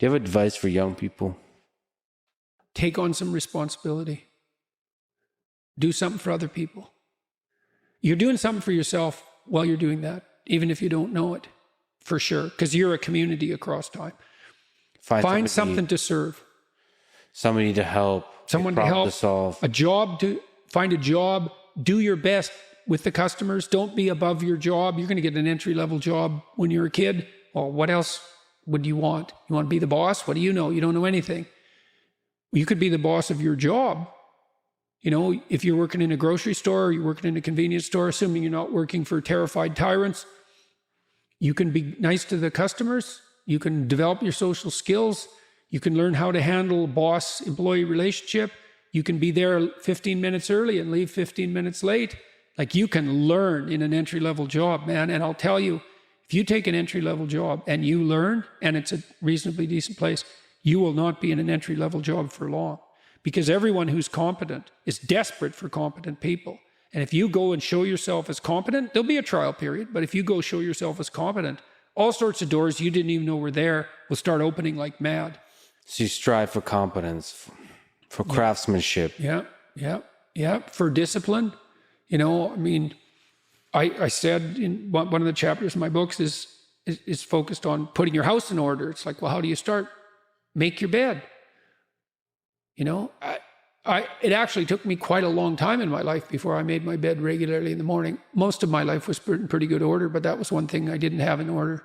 Do you have advice for young people? Take on some responsibility. Do something for other people. You're doing something for yourself while you're doing that, even if you don't know it, for sure, because you're a community across time. Find something to serve. Somebody to help. Someone to help. To solve. Find a job. Do your best with the customers. Don't be above your job. You're going to get an entry-level job when you're a kid. Well, what else would you want? You want to be the boss? What do you know? You don't know anything. You could be the boss of your job. You know, if you're working in a grocery store or you're working in a convenience store, assuming you're not working for terrified tyrants, you can be nice to the customers. You can develop your social skills. You can learn how to handle a boss-employee relationship. You can be there 15 minutes early and leave 15 minutes late. Like, you can learn in an entry-level job, man. And I'll tell you, if you take an entry-level job and you learn, and it's a reasonably decent place, you will not be in an entry-level job for long, because everyone who's competent is desperate for competent people. And if you go and show yourself as competent, there'll be a trial period, but if you go show yourself as competent, all sorts of doors you didn't even know were there will start opening like mad. So you strive for competence, for craftsmanship. Yeah. For discipline. You know, I mean, I said in one of the chapters in my books is focused on putting your house in order. It's like, well, how do you start? Make your bed. You know, it actually took me quite a long time in my life before I made my bed regularly in the morning. Most of my life was in pretty good order, but that was one thing I didn't have in order.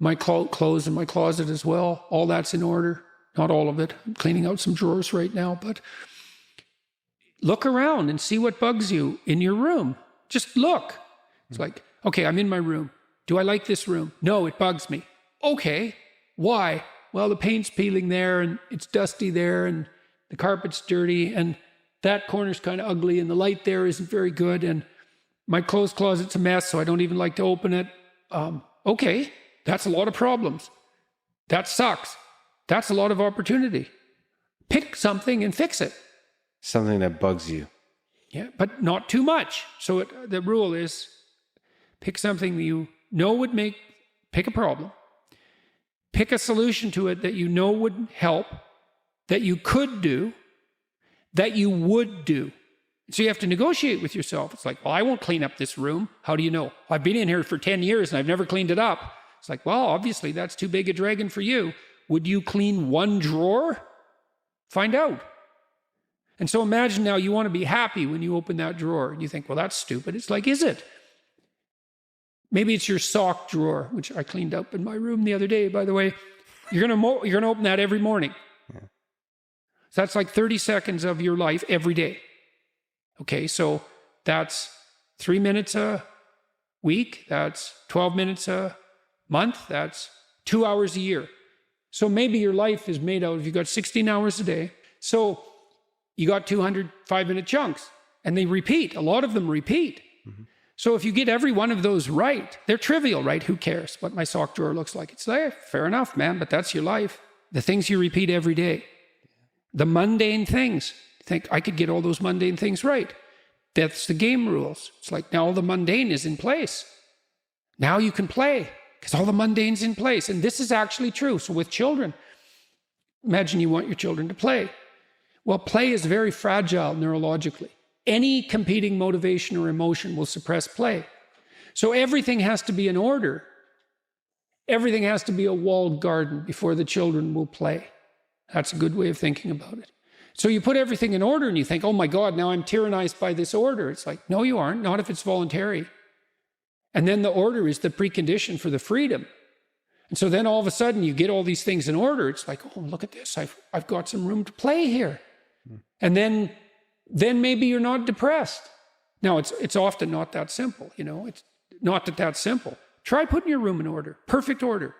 My clothes in my closet as well, all that's in order. Not all of it. I'm cleaning out some drawers right now, but look around and see what bugs you in your room. Just look. It's like, okay, I'm in my room. Do I like this room? No, it bugs me. Okay, why? Well, the paint's peeling there, and it's dusty there, and the carpet's dirty, and that corner's kind of ugly, and the light there isn't very good, and my clothes closet's a mess, so I don't even like to open it. Okay, that's a lot of problems. That sucks. That's a lot of opportunity. Pick something and fix it. Something that bugs you. Yeah, but not too much. So the rule is, pick something that you know would pick a problem. Pick a solution to it that you know would help, that you could do, that you would do. So you have to negotiate with yourself. It's like, well, I won't clean up this room. How do you know? I've been in here for 10 years and I've never cleaned it up. It's like, well, obviously that's too big a dragon for you. Would you clean one drawer? Find out. And so imagine now you want to be happy when you open that drawer and you think, well, that's stupid. It's like, is it? Maybe it's your sock drawer, which I cleaned up in my room the other day, by the way. You're going to open that every morning. Yeah. So that's like 30 seconds of your life every day. Okay, so that's 3 minutes a week. That's 12 minutes a month. That's 2 hours a year. So maybe your life is made out of, you've got 16 hours a day. So you got 200 5-minute chunks, and they repeat. A lot of them repeat. Mm-hmm. So if you get every one of those right, they're trivial, right? Who cares what my sock drawer looks like? It's there. Fair enough, man, but that's your life. The things you repeat every day. The mundane things. Think, I could get all those mundane things right. That's the game rules. It's like, now all the mundane is in place. Now you can play, because all the mundane's in place. And this is actually true. So with children, imagine you want your children to play. Well, play is very fragile neurologically. Any competing motivation or emotion will suppress play. So everything has to be in order. Everything has to be a walled garden before the children will play. That's a good way of thinking about it. So you put everything in order and you think, oh my God, now I'm tyrannized by this order. It's like, no, you aren't, not if it's voluntary. And then the order is the precondition for the freedom. And so then all of a sudden you get all these things in order. It's like, oh, look at this. I've got some room to play here. And then maybe you're not depressed. Now, it's often not that simple, you know. It's not that simple. Try putting your room in order, perfect order.